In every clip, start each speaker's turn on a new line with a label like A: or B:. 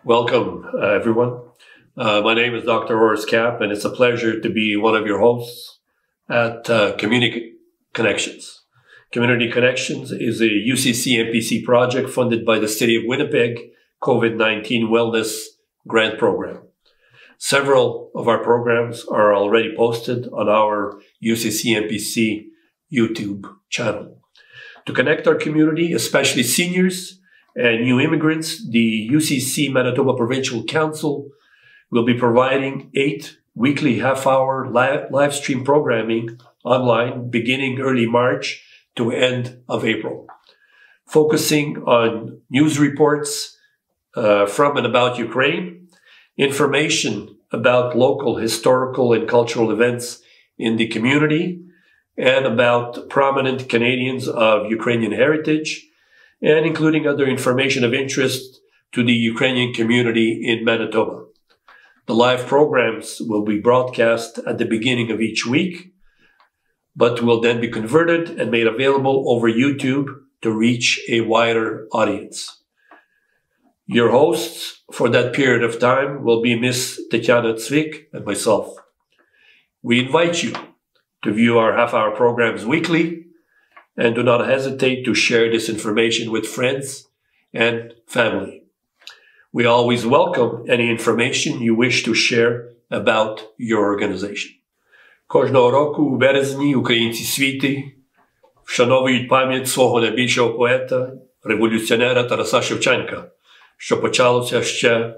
A: Welcome, everyone. My name is Dr. Horace Kapp, and it's a pleasure to be one of your hosts at Community Connections. Community Connections is a UCC MPC project funded by the City of Winnipeg COVID-19 Wellness Grant Program. Several of our programs are already posted on our UCC MPC YouTube channel. To connect our community, especially seniors and new immigrants, the UCC Manitoba Provincial Council will be providing 8 weekly half-hour live stream programming online beginning early March to end of April, focusing on news reports from and about Ukraine, information about local historical and cultural events in the community, and about prominent Canadians of Ukrainian heritage, and including other information of interest to the Ukrainian community in Manitoba. The live programs will be broadcast at the beginning of each week, but will then be converted and made available over YouTube to reach a wider audience. Your hosts for that period of time will be Ms. Tatiana Tsvik and myself. We invite you to view our half-hour programs weekly, and do not hesitate to share this information with friends and family. We always welcome any information you wish to share about your organization. Кожного року у березні українці світу вшановують пам'ять свого найбільшого поета, революціонера Тараса Шевченка, що почалося ще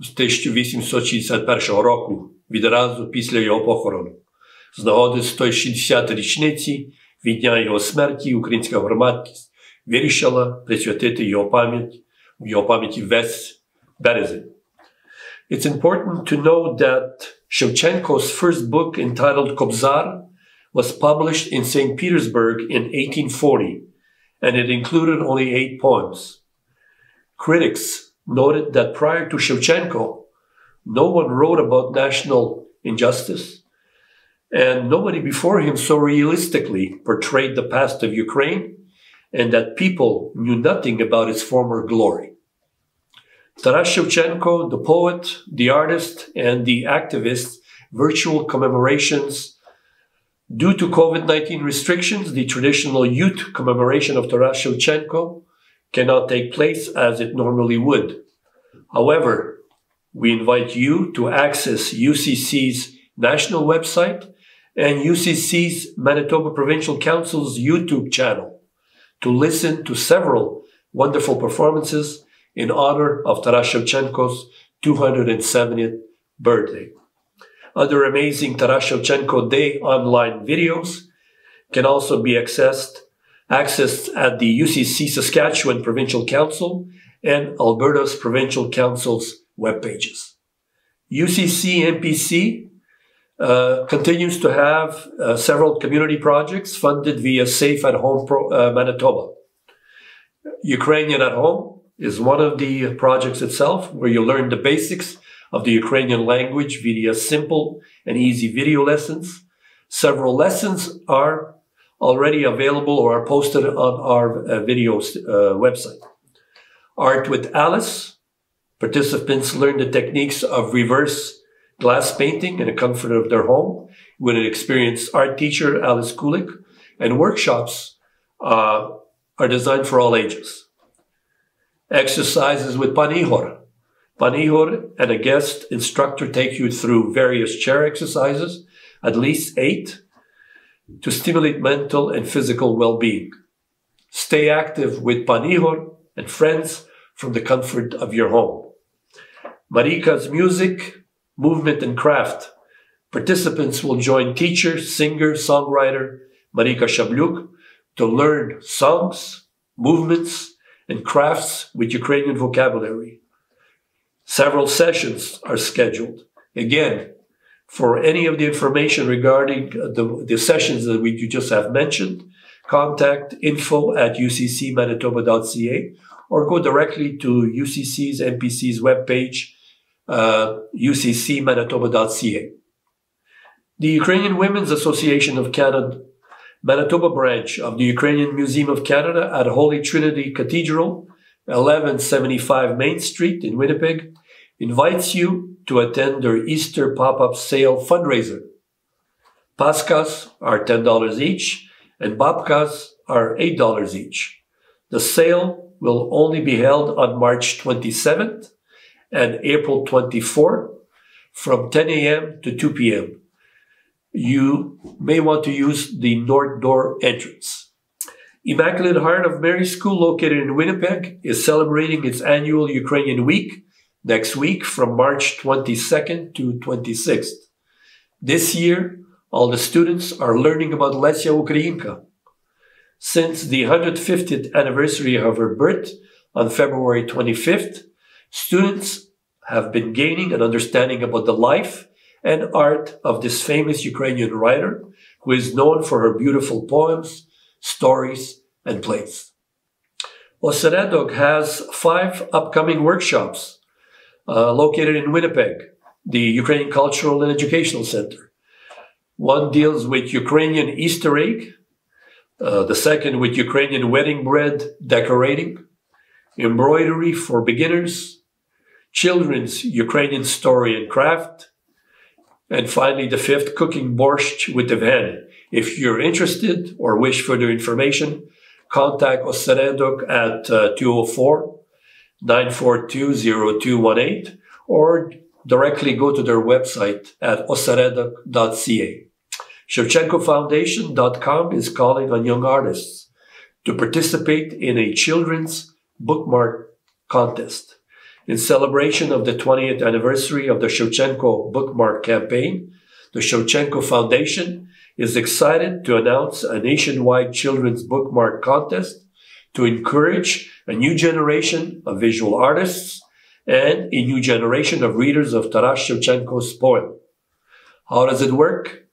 A: з 1861 року, відразу після його похорону. З нагоди 160-ї річниці від дня його смерті українська громадськість вирішила присвятити його пам'яті весь березень. It's important to note that Shevchenko's first book, entitled Kobzar, was published in St. Petersburg in 1840, and it included only 8 poems. Critics noted that prior to Shevchenko, no one wrote about national injustice, and nobody before him so realistically portrayed the past of Ukraine, and that people knew nothing about its former glory. Taras Shevchenko, the poet, the artist, and the activist, virtual commemorations. Due to COVID-19 restrictions, the traditional youth commemoration of Taras Shevchenko cannot take place as it normally would. However, we invite you to access UCC's national website and UCC's Manitoba Provincial Council's YouTube channel to listen to several wonderful performances in honor of Taras Shevchenko's 270th birthday. Other amazing Taras Shevchenko Day online videos can also be accessed at the UCC Saskatchewan Provincial Council and Alberta's Provincial Council's web pages. UCC MPC continues to have several community projects funded via Safe at Home Manitoba. Ukrainian at Home is one of the projects itself, where you learn the basics of the Ukrainian language via simple and easy video lessons. Several lessons are already available or are posted on our video website. Art with Alice. Participants learn the techniques of reverse glass painting in the comfort of their home with an experienced art teacher, Alice Kulik, and workshops are designed for all ages. Exercises with Panihor. Panihor and a guest instructor take you through various chair exercises, at least 8, to stimulate mental and physical well-being. Stay active with Panihor and friends from the comfort of your home. Marika's music, movement and craft. Participants will join teacher, singer, songwriter Marika Shabluk to learn songs, movements, and crafts with Ukrainian vocabulary. Several sessions are scheduled. Again, for any of the information regarding the sessions that you just have mentioned, contact info@uccmanitoba.ca or go directly to UCC's MPC's webpage, uccmanitoba.ca. The Ukrainian Women's Association of Canada, Manitoba branch of the Ukrainian Museum of Canada at Holy Trinity Cathedral, 1175 Main Street in Winnipeg, invites you to attend their Easter pop-up sale fundraiser. Paskas are $10 each, and babkas are $8 each. The sale will only be held on March 27th and April 24th from 10 a.m. to 2 p.m. You may want to use the north door entrance. Immaculate Heart of Mary School, located in Winnipeg, is celebrating its annual Ukrainian Week next week from March 22nd to 26th. This year, all the students are learning about Lesia Ukrainka. Since the 150th anniversary of her birth on February 25th, students have been gaining an understanding about the life and art of this famous Ukrainian writer, who is known for her beautiful poems, stories, and plays. Oseredok has 5 upcoming workshops located in Winnipeg, the Ukrainian Cultural and Educational Center. One deals with Ukrainian Easter egg, the second with Ukrainian wedding bread decorating, embroidery for beginners, children's Ukrainian story and craft, and finally the 5th, cooking borscht with the van. If you're interested or wish further information, contact Oseredok at 204-942-0218 or directly go to their website at oseredok.ca. Shevchenko is calling on young artists to participate in a children's bookmark contest. In celebration of the 20th anniversary of the Shevchenko bookmark campaign, the Shevchenko Foundation is excited to announce a nationwide children's bookmark contest to encourage a new generation of visual artists and a new generation of readers of Taras Shevchenko's poem. How does it work?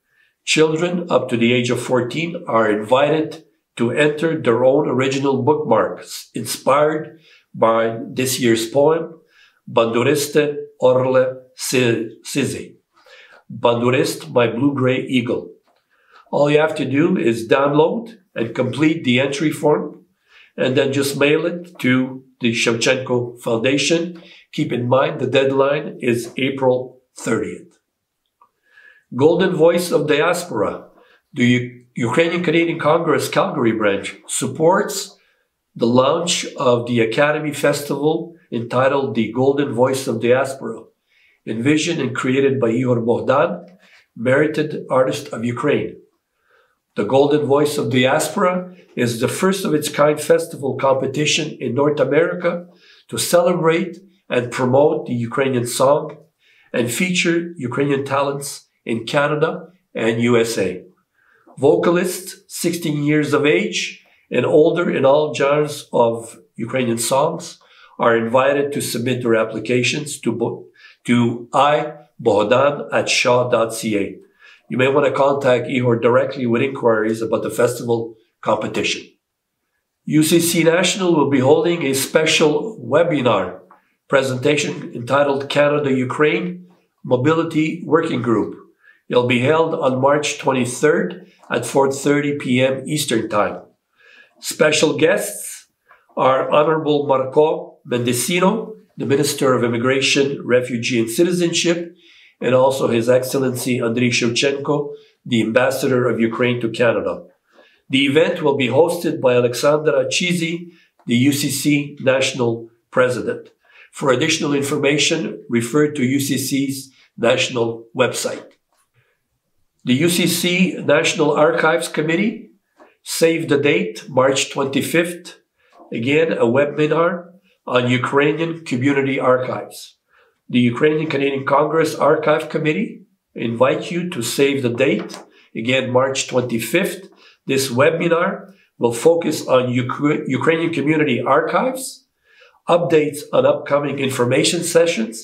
A: Children up to the age of 14 are invited to enter their own original bookmarks inspired by this year's poem, Banduriste Orle Sizi. Bandurist, my blue-gray eagle. All you have to do is download and complete the entry form and then just mail it to the Shevchenko Foundation. Keep in mind the deadline is April 30th. Golden Voice of Diaspora, the Ukrainian Canadian Congress Calgary branch, supports the launch of the Academy Festival entitled The Golden Voice of Diaspora, envisioned and created by Igor Bogdan, merited artist of Ukraine. The Golden Voice of Diaspora is the first of its kind festival competition in North America to celebrate and promote the Ukrainian song and feature Ukrainian talents in Canada and USA. Vocalists 16 years of age and older in all genres of Ukrainian songs are invited to submit their applications to ibohdan@shaw.ca. You may want to contact Igor directly with inquiries about the festival competition. UCC National will be holding a special webinar presentation entitled Canada-Ukraine Mobility Working Group. It'll be held on March 23rd at 4:30 p.m. Eastern Time. Special guests are Honorable Marco Mendicino, the Minister of Immigration, Refugee and Citizenship, and also His Excellency Andriy Shevchenko, the Ambassador of Ukraine to Canada. The event will be hosted by Alexandra Chizi, the UCC National President. For additional information, refer to UCC's national website. The UCC National Archives Committee saved the date, March 25th, again a webinar on Ukrainian community archives. The Ukrainian Canadian Congress Archive Committee invite you to save the date, again March 25th. This webinar will focus on Ukrainian community archives, updates on upcoming information sessions,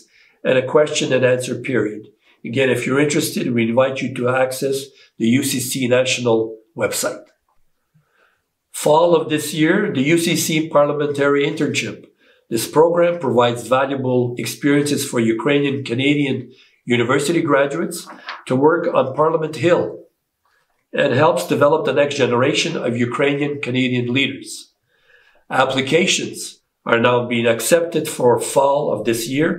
A: and a question and answer period. Again, if you're interested, we invite you to access the UCC National website. Fall of this year, the UCC Parliamentary Internship. This program provides valuable experiences for Ukrainian Canadian university graduates to work on Parliament Hill and helps develop the next generation of Ukrainian Canadian leaders. Applications are now being accepted for fall of this year.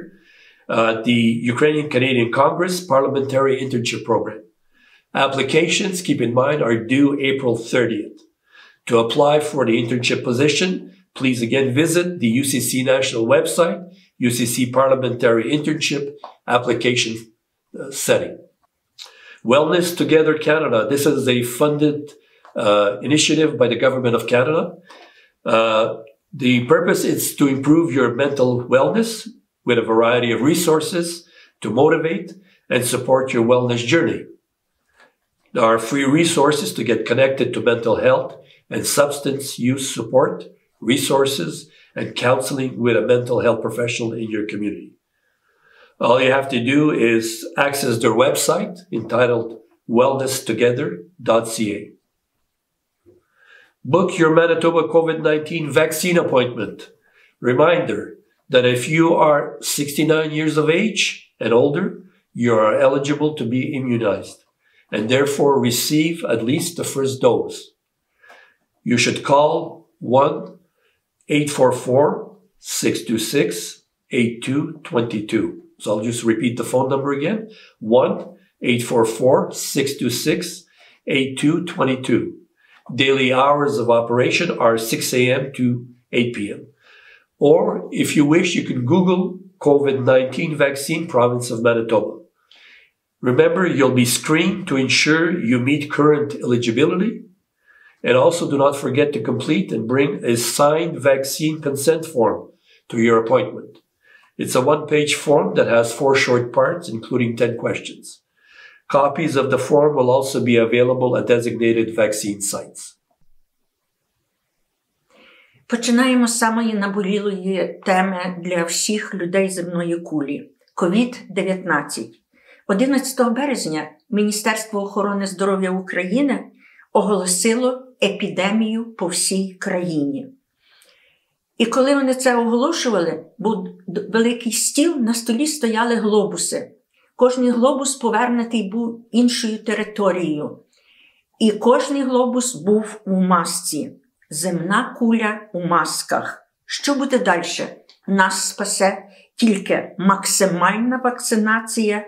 A: the Ukrainian Canadian Congress Parliamentary Internship Program. Applications, keep in mind, are due April 30th. To apply for the internship position, please again visit the UCC national website, UCC Parliamentary Internship Application setting. Wellness Together Canada. This is a funded initiative by the Government of Canada. The purpose is to improve your mental wellness with a variety of resources to motivate and support your wellness journey. There are free resources to get connected to mental health and substance use support, resources, and counseling with a mental health professional in your community. All you have to do is access their website entitled wellnesstogether.ca. Book your Manitoba COVID-19 vaccine appointment. Reminder that if you are 69 years of age and older, you are eligible to be immunized and therefore receive at least the first dose. You should call 1-844-626-8222. So I'll just repeat the phone number again, 1-844-626-8222. Daily hours of operation are 6 a.m. to 8 p.m. Or if you wish, you can Google COVID-19 vaccine province of Manitoba. Remember, you'll be screened to ensure you meet current eligibility. And also do not forget to complete and bring a signed vaccine consent form to your appointment. It's a one-page form that has 4 short parts, including 10 questions. Copies of the form will also be available at designated vaccine sites.
B: Починаємо з самої наболілої теми для всіх людей земної кулі – COVID-19. 11 березня Міністерство охорони здоров'я України оголосило епідемію по всій країні. І коли вони це оголошували, був великий стіл, на столі стояли глобуси. Кожний глобус повернутий був іншою територією. І кожний глобус був у масці. Земна куля у масках. Що буде далі? Нас спасе тільки максимальна вакцинація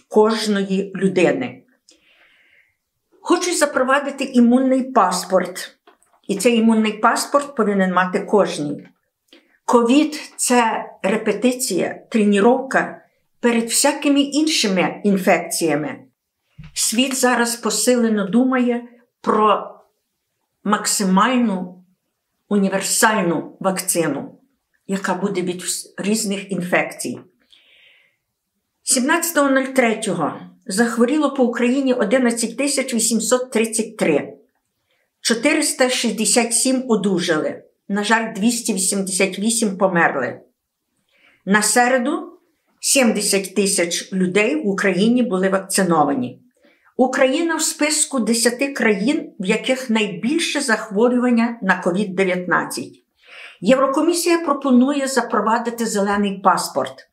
B: кожної людини. Хочуть запровадити імунний паспорт. І цей імунний паспорт повинен мати кожний. Ковід – це репетиція, тренування перед всякими іншими інфекціями. Світ зараз посилено думає про максимальну універсальну вакцину, яка буде від різних інфекцій. 17.03 захворіло по Україні 11 833. 467 одужали. На жаль, 288 померли. На середу 70 тисяч людей в Україні були вакциновані. Україна в списку 10 країн, в яких найбільше захворювання на COVID-19. Єврокомісія пропонує запровадити зелений паспорт.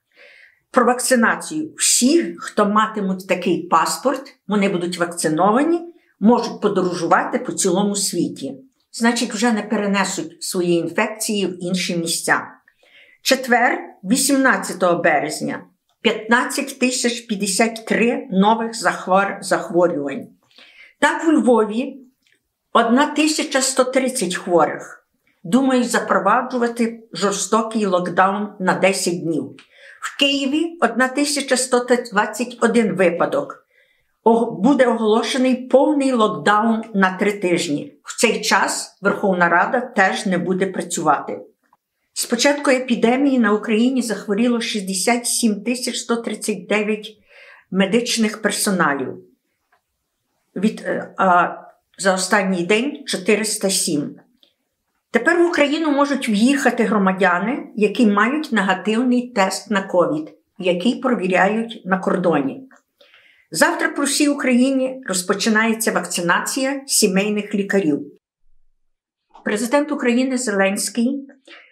B: Про вакцинацію. Всі, хто матимуть такий паспорт, вони будуть вакциновані, можуть подорожувати по цілому світі. Значить, вже не перенесуть свої інфекції в інші місця. Четвер, 18 березня, 15 053 нових захворювань. Так, у Львові 1130 хворих. Думають запроваджувати жорстокий локдаун на 10 днів. В Києві 1121 випадок. Буде оголошений повний локдаун на 3 тижні. В цей час Верховна Рада теж не буде працювати. З початку епідемії на Україні захворіло 67 139 медичних персоналів. За останній день 407. Тепер в Україну можуть в'їхати громадяни, які мають негативний тест на ковід, який провіряють на кордоні. Завтра по всій Україні розпочинається вакцинація сімейних лікарів. Президент України Зеленський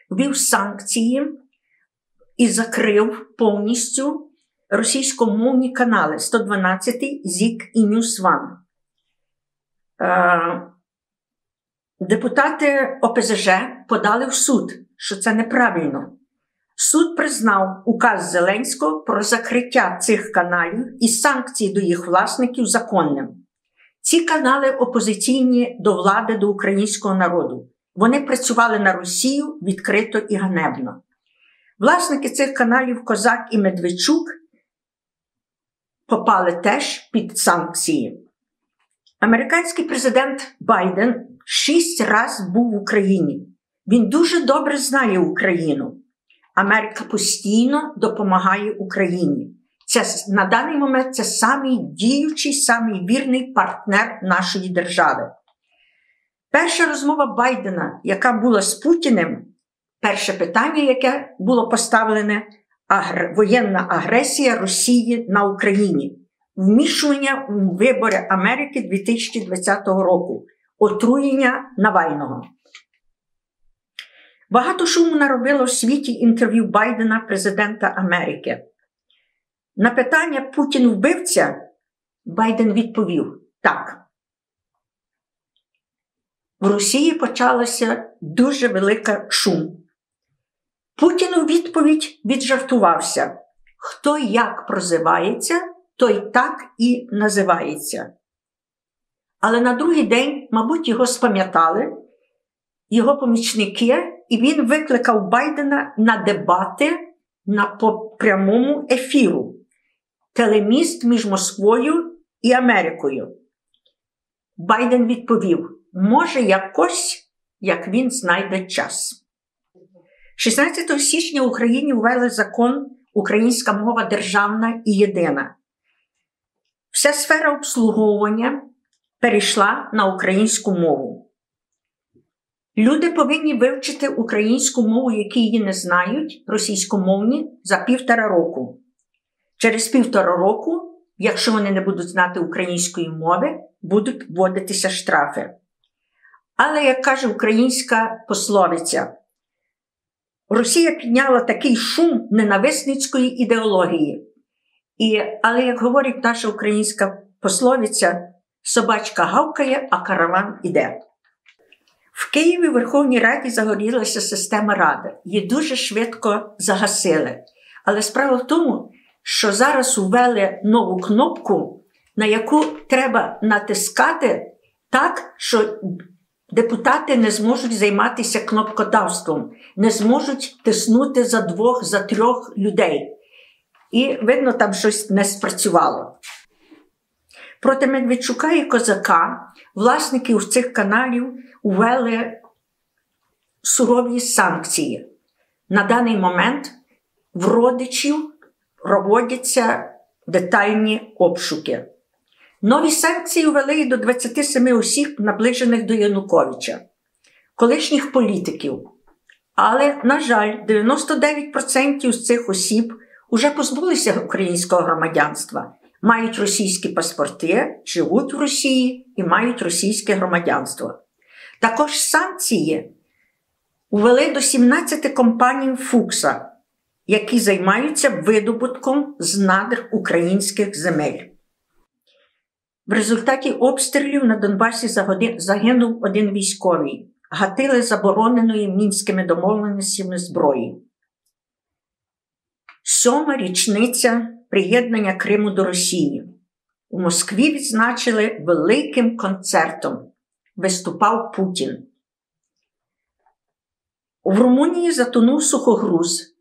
B: ввів санкції і закрив повністю російськомовні канали 112, ЗІК і Ньюс-1. Депутати ОПЗЖ подали в суд, що це неправильно. Суд признав указ Зеленського про закриття цих каналів і санкції до їх власників законним. Ці канали опозиційні до влади, до українського народу. Вони працювали на Росію відкрито і ганебно. Власники цих каналів Козак і Медведчук попали теж під санкції. Американський президент Байден 6 разів був в Україні. Він дуже добре знає Україну. Америка постійно допомагає Україні. На даний момент це самий діючий, самий вірний партнер нашої держави. Перша розмова Байдена, яка була з Путіним, перше питання, яке було поставлене – воєнна агресія Росії на Україні. Вмішування у вибори Америки 2020 року. Отруєння Навального. Багато шуму наробило в світі інтерв'ю Байдена, президента Америки. На питання «Путін вбивця» Байден відповів «так». В Росії почалася дуже велика шум. Путін у відповідь віджартувався. Хто як прозивається, той так і називається. Але на другий день, мабуть, його спам'ятали, його помічники, і він викликав Байдена на дебати по прямому ефіру. Телеміст між Москвою і Америкою. Байден відповів, може якось, як він знайде час. 16 січня в Україні ввели закон «Українська мова державна і єдина». Вся сфера обслуговування перейшла на українську мову. Люди повинні вивчити українську мову, які її не знають, російськомовні, за 1,5 року. Через 1,5 року, якщо вони не будуть знати української мови, будуть вводитися штрафи. Але, як каже українська пословиця, Росія підняла такий шум ненависницької ідеології. Але, як говорить наша українська пословиця, собачка гавкає, а караван іде. В Києві в Верховній Раді загорілася система Ради. Її дуже швидко загасили. Але справа в тому, що зараз ввели нову кнопку, на яку треба натискати так, що депутати не зможуть займатися кнопкодавством, не зможуть тиснути за 2, за 3 людей. І, видно, там щось не спрацювало. Проти Медведчука і Козака власників цих каналів ввели сурові санкції. На даний момент в родичів проводяться детальні обшуки. Нові санкції ввели до 27 осіб, наближених до Януковича, колишніх політиків. Але, на жаль, 99% з цих осіб уже позбулися українського громадянства, мають російські паспорти, живуть в Росії і мають російське громадянство. Також санкції ввели до 17 компаній Фукса, які займаються видобутком з надр українських земель. В результаті обстрілів на Донбасі загинув 1 військовий. Гатили забороненої мінськими домовленостями зброї. 7-ма річниця приєднання Криму до Росії. У Москві відзначили великим концертом. Виступав Путін. В Румунії затонув сухогруз.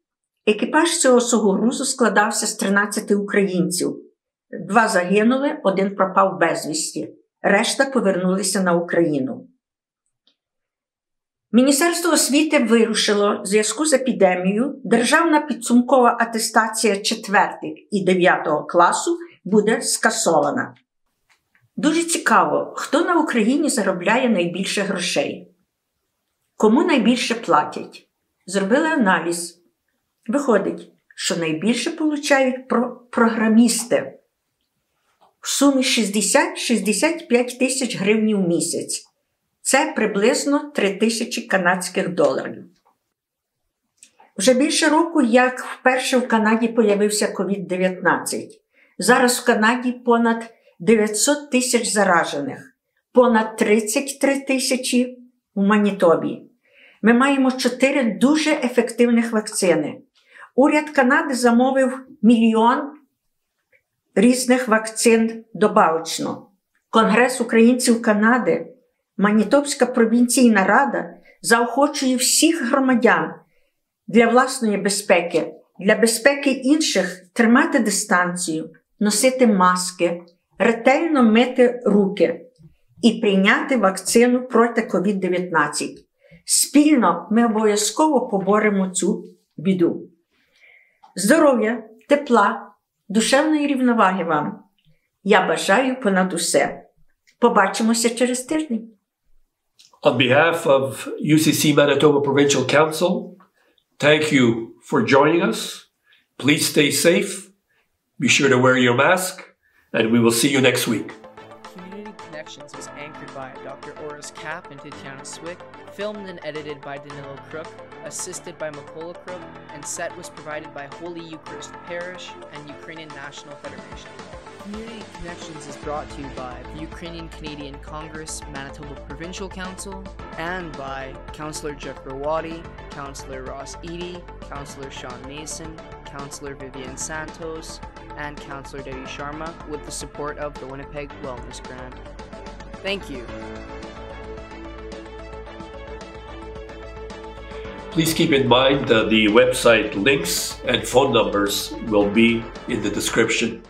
B: Екіпаж цього сухогрузу складався з 13 українців. 2 загинули, 1 пропав безвісті. Решта повернулися на Україну. Міністерство освіти вирушило в зв'язку з епідемією. Державна підсумкова атестація 4 і 9 класу буде скасована. Дуже цікаво, хто на Україні заробляє найбільше грошей? Кому найбільше платять? Зробили аналіз. Виходить, що найбільше получають програмісти. В сумі 60-65 тисяч гривень в місяць. Це приблизно 3000 канадських доларів. Вже більше року, як вперше в Канаді появився COVID-19. Зараз в Канаді понад 900 тисяч заражених, понад 33 тисячі в Манітобі. Ми маємо 4 дуже ефективних вакцини. Уряд Канади замовив 1 мільйон різних вакцин добавочно. Конгрес українців Канади, Манітобська провінційна рада заохочує всіх громадян для власної безпеки, для безпеки інших тримати дистанцію, носити маски, ретельно мити руки і прийняти вакцину проти COVID-19. Спільно ми обов'язково поборемо цю біду. Здоров'я, тепла, душевної рівноваги вам. Я бажаю понад усе. Побачимося через тиждень.
A: On behalf of UCC Manitoba Provincial Council, thank you for joining us. Please stay safe. Be sure to wear your mask, and we will see you next week.
C: Community Connections was anchored by Dr. Oris Kapp and Tatiana Swick, filmed and edited by Danilo Crook, assisted by Mikola Crook, and set was provided by Holy Eucharist Parish and Ukrainian National Federation. Community Connections is brought to you by the Ukrainian Canadian Congress, Manitoba Provincial Council, and by Councillor Jeff Rawadi, Councillor Ross Eady, Councillor Sean Mason, Councillor Vivian Santos, and Councillor Devi Sharma, with the support of the Winnipeg Wellness Grant. Thank you.
A: Please keep in mind that the website links and phone numbers will be in the description.